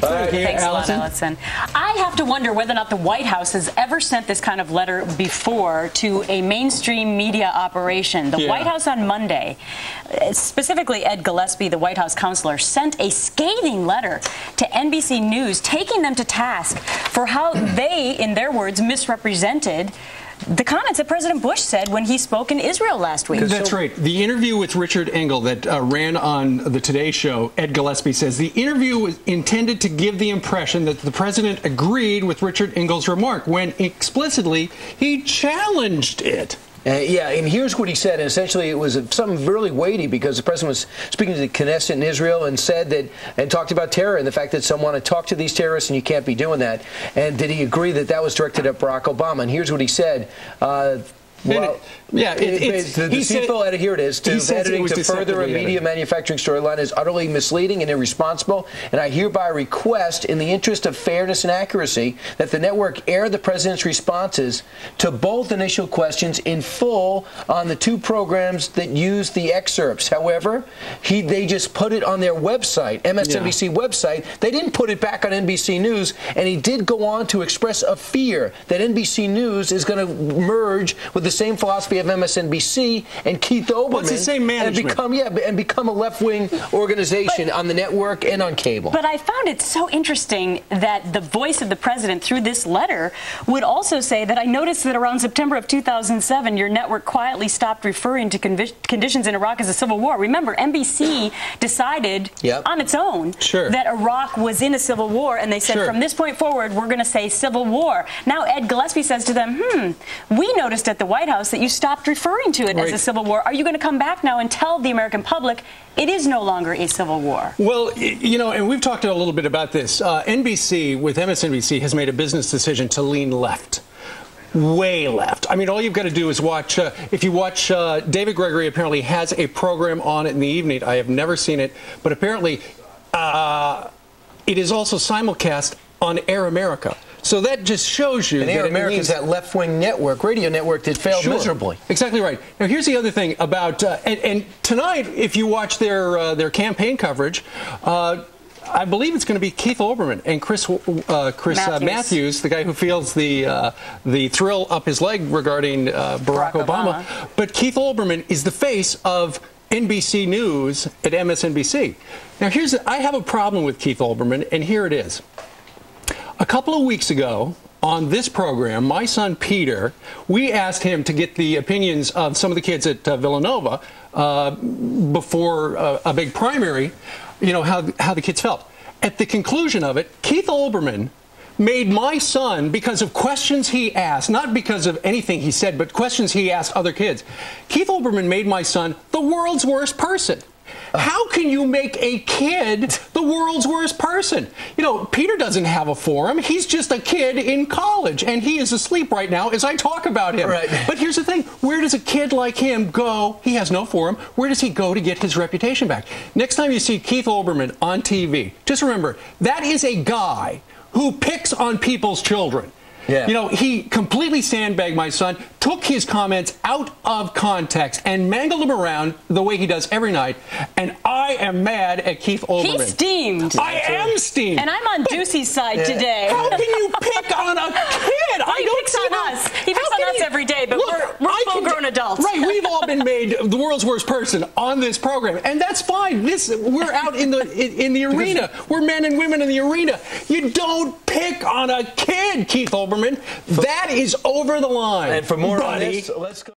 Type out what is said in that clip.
Thanks Allison. a lot, Allison. I have to wonder whether or not the White House has ever sent this kind of letter before to a mainstream media operation. The White House on Monday, specifically Ed Gillespie, the White House counselor, sent a scathing letter to NBC News, taking them to task for how they, in their words, misrepresented the comments that President Bush said when he spoke in Israel last week. That's right. The interview with Richard Engel that ran on the Today Show, Ed Gillespie says, the interview was intended to give the impression that the president agreed with Richard Engel's remark when explicitly he challenged it. Yeah, and here's what he said. And essentially, it was something really weighty because the president was speaking to the Knesset in Israel and said that, and talked about terror and the fact that some want to talk to these terrorists and you can't be doing that. And did he agree that that was directed at Barack Obama? And here's what he said. Well, here it is. Editing to further a media manufacturing storyline is utterly misleading and irresponsible, and I hereby request, in the interest of fairness and accuracy, that the network air the president's responses to both initial questions in full on the two programs that use the excerpts. However, they just put it on their website, MSNBC website. They didn't put it back on NBC News, and he did go on to express a fear that NBC News is going to merge with the same philosophy of MSNBC and Keith Olbermann. Well, it's the same management. And become a left-wing organization on the network and on cable. But I found it so interesting that the voice of the president through this letter would also say that I noticed that around September of 2007, your network quietly stopped referring to conditions in Iraq as a civil war. Remember, NBC decided on its own that Iraq was in a civil war, and they said from this point forward, we're going to say civil war. Now Ed Gillespie says to them, we noticed at the White House that you stopped referring to it as a civil war. Are you going to come back now and tell the American public it is no longer a civil war? Well, you know, and we've talked a little bit about this. NBC, with MSNBC, has made a business decision to lean left. Way left. I mean, all you've got to do is watch, if you watch, David Gregory apparently has a program on it in the evening. I have never seen it, but apparently it is also simulcast on Air America. So that just shows you that Air America is that left-wing network, radio network that failed miserably. Exactly right. Now, here's the other thing about, and tonight, if you watch their campaign coverage, I believe it's going to be Keith Olbermann and Chris Matthews, the guy who feels the thrill up his leg regarding Barack Obama. But Keith Olbermann is the face of NBC News at MSNBC. Now, I have a problem with Keith Olbermann, and here it is. A couple of weeks ago, on this program, my son Peter, we asked him to get the opinions of some of the kids at Villanova before a big primary, you know, how the kids felt. At the conclusion of it, Keith Olbermann made my son, because of questions he asked, not because of anything he said, but questions he asked other kids, Keith Olbermann made my son the world's worst person. How can you make a kid the world's worst person? You know, Peter doesn't have a forum. He's just a kid in college, and he is asleep right now as I talk about him. Right. But here's the thing. Where does a kid like him go? He has no forum. Where does he go to get his reputation back? Next time you see Keith Olbermann on TV, just remember, that is a guy who picks on people's children. Yeah. You know, he completely sandbagged my son, took his comments out of context, and mangled them around the way he does every night. And I am mad at Keith Olbermann. He's steamed. I am steamed. And I'm on Doocy's side today. How can you pick on a kid? Well, he picks on us. He picks on us every day, but we're full-grown adults. Right, we've all been made the world's worst person on this program, and that's fine. We're out in the arena. We're men and women in the arena. You don't pick on a kid, Keith Olbermann. That is over the line. And for more on this, let's go.